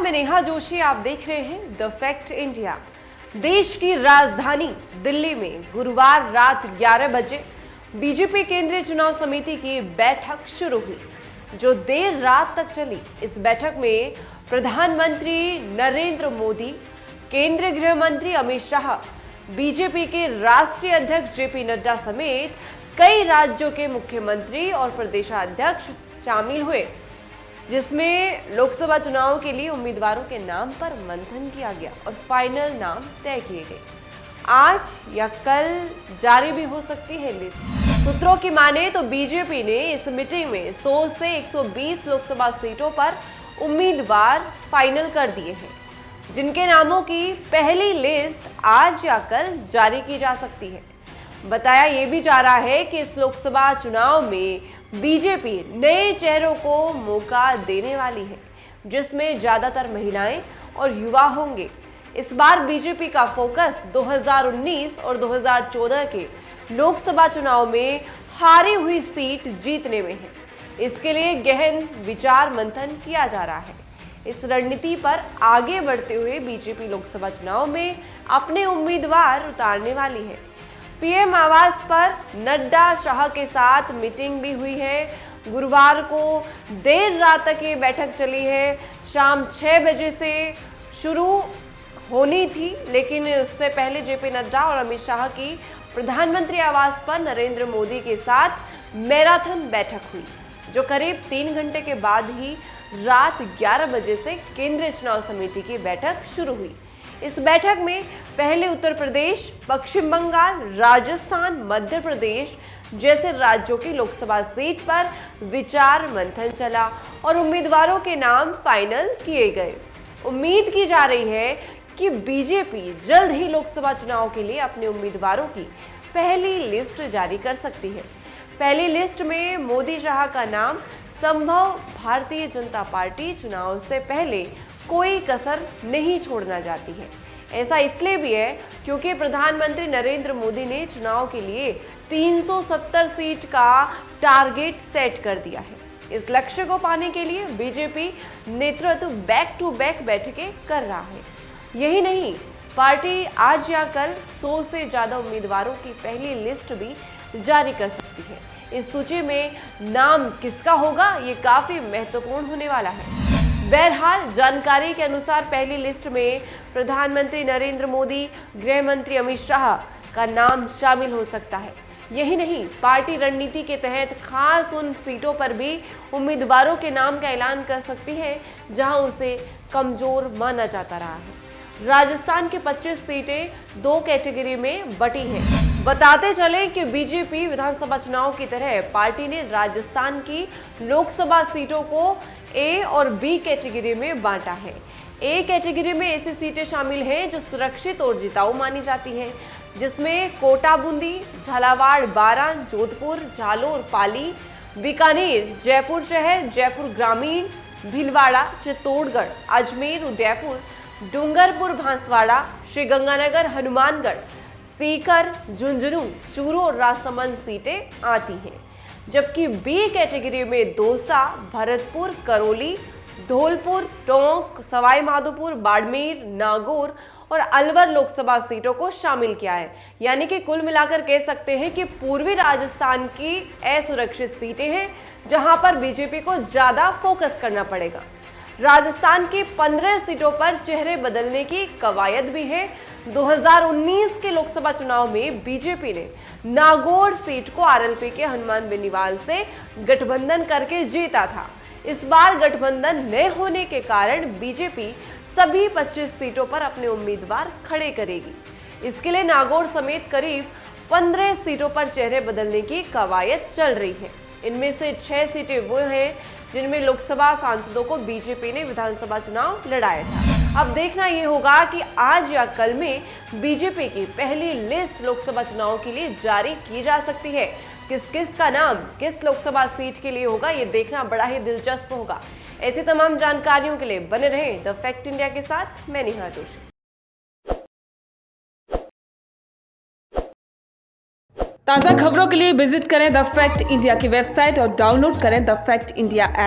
मैं नेहा जोशी, आप देख रहे हैं द फैक्ट इंडिया। देश की राजधानी दिल्ली में गुरुवार रात 11 बजे बीजेपी केंद्रीय चुनाव समिति की बैठक शुरू हुई, जो देर रात तक चली। इस बैठक में प्रधानमंत्री नरेंद्र मोदी, केंद्रीय गृह मंत्री अमित शाह, बीजेपी के राष्ट्रीय अध्यक्ष जेपी नड्डा समेत कई राज्यों के मुख्यमंत्री और प्रदेशाध्यक्ष शामिल हुए, जिसमें लोकसभा चुनाव के लिए उम्मीदवारों के नाम पर मंथन किया गया और फाइनल नाम तय किए गए। आज या कल जारी भी हो सकती है लिस्ट। सूत्रों की माने तो बीजेपी ने इस मीटिंग में 100 से 120 लोकसभा सीटों पर उम्मीदवार फाइनल कर दिए हैं, जिनके नामों की पहली लिस्ट आज या कल जारी की जा सकती है। बताया ये भी जा रहा है कि इस लोकसभा चुनाव में बीजेपी नए चेहरों को मौका देने वाली है, जिसमें ज्यादातर महिलाएं और युवा होंगे। इस बार बीजेपी का फोकस 2019 और 2014 के लोकसभा चुनाव में हारी हुई सीट जीतने में है। इसके लिए गहन विचार मंथन किया जा रहा है। इस रणनीति पर आगे बढ़ते हुए बीजेपी लोकसभा चुनाव में अपने उम्मीदवार उतारने वाली है। पीएम आवास पर नड्डा शाह के साथ मीटिंग भी हुई है। गुरुवार को देर रात तक ये बैठक चली है। शाम 6 बजे से शुरू होनी थी, लेकिन उससे पहले जेपी नड्डा और अमित शाह की प्रधानमंत्री आवास पर नरेंद्र मोदी के साथ मैराथन बैठक हुई, जो करीब 3 घंटे के बाद ही रात 11 बजे से केंद्रीय चुनाव समिति की बैठक शुरू हुई। इस बैठक में पहले उत्तर प्रदेश, पश्चिम बंगाल, राजस्थान, मध्य प्रदेश जैसे राज्यों की लोकसभा सीट पर विचार मंथन चला और उम्मीदवारों के नाम फाइनल किए गए। उम्मीद की जा रही है कि बीजेपी जल्द ही लोकसभा चुनाव के लिए अपने उम्मीदवारों की पहली लिस्ट जारी कर सकती है। पहली लिस्ट में मोदी शाह का नाम संभव भारतीय जनता पार्टी चुनाव से पहले कोई कसर नहीं छोड़ना चाहती है। ऐसा इसलिए भी है क्योंकि प्रधानमंत्री नरेंद्र मोदी ने चुनाव के लिए 370 सीट का टारगेट सेट कर दिया है। इस लक्ष्य को पाने के लिए बीजेपी नेतृत्व बैक टू बैक बैठकें कर रहा है। यही नहीं, पार्टी आज या कल 100 से ज्यादा उम्मीदवारों की पहली लिस्ट भी जारी कर सकती है। इस सूची में नाम किसका होगा, ये काफी महत्वपूर्ण होने वाला है। बहरहाल, जानकारी के अनुसार पहली लिस्ट में प्रधानमंत्री नरेंद्र मोदी, गृह मंत्री अमित शाह का नाम शामिल हो सकता है। यही नहीं, पार्टी रणनीति के तहत खास उन सीटों पर भी उम्मीदवारों के नाम का ऐलान कर सकती है जहां उसे कमजोर माना जाता रहा है। राजस्थान की 25 सीटें 2 कैटेगरी में बटी हैं। बताते चले कि बीजेपी विधानसभा चुनाव की तरह पार्टी ने राजस्थान की लोकसभा सीटों को ए और बी कैटेगरी में बांटा है। ए कैटेगरी में ऐसी सीटें शामिल हैं जो सुरक्षित और जिताऊ मानी जाती हैं, जिसमें कोटा बूंदी, झालावाड़, बारां, जोधपुर, जालोर, पाली, बीकानेर, जयपुर शहर, जयपुर ग्रामीण, भीलवाड़ा, चित्तौड़गढ़, अजमेर, उदयपुर, डूंगरपुर, बांसवाड़ा, श्रीगंगानगर, हनुमानगढ़, सीकर, झुंझुनू, चूरू और राजसमंद सीटें आती हैं। जबकि बी कैटेगरी में दौसा, भरतपुर, करौली, धौलपुर, टोंक, सवाई माधोपुर, बाड़मेर, नागौर और अलवर लोकसभा सीटों को शामिल किया है। यानी कि कुल मिलाकर कह सकते हैं कि पूर्वी राजस्थान की असुरक्षित सीटें हैं, जहां पर बीजेपी को ज्यादा फोकस करना पड़ेगा। राजस्थान की 15 सीटों पर चेहरे बदलने की कवायद भी है। 2019 के लोकसभा चुनाव में बीजेपी ने नागौर सीट को आरएलपी के हनुमान बेनीवाल से गठबंधन करके जीता था। इस बार गठबंधन न होने के कारण बीजेपी सभी 25 सीटों पर अपने उम्मीदवार खड़े करेगी। इसके लिए नागौर समेत करीब 15 सीटों पर चेहरे बदलने की कवायद चल रही है। इनमें से 6 सीटें वो हैं जिनमें लोकसभा सांसदों को बीजेपी ने विधानसभा चुनाव लड़ाया था। अब देखना ये होगा कि आज या कल में बीजेपी की पहली लिस्ट लोकसभा चुनाव के लिए जारी की जा सकती है। किस किस का नाम किस लोकसभा सीट के लिए होगा, ये देखना बड़ा ही दिलचस्प होगा। ऐसी तमाम जानकारियों के लिए बने रहें द फैक्ट इंडिया के साथ। मैं नेहा जोशी। ताज़ा खबरों के लिए विजिट करें द फैक्ट इंडिया की वेबसाइट और डाउनलोड करें द फैक्ट इंडिया ऐप।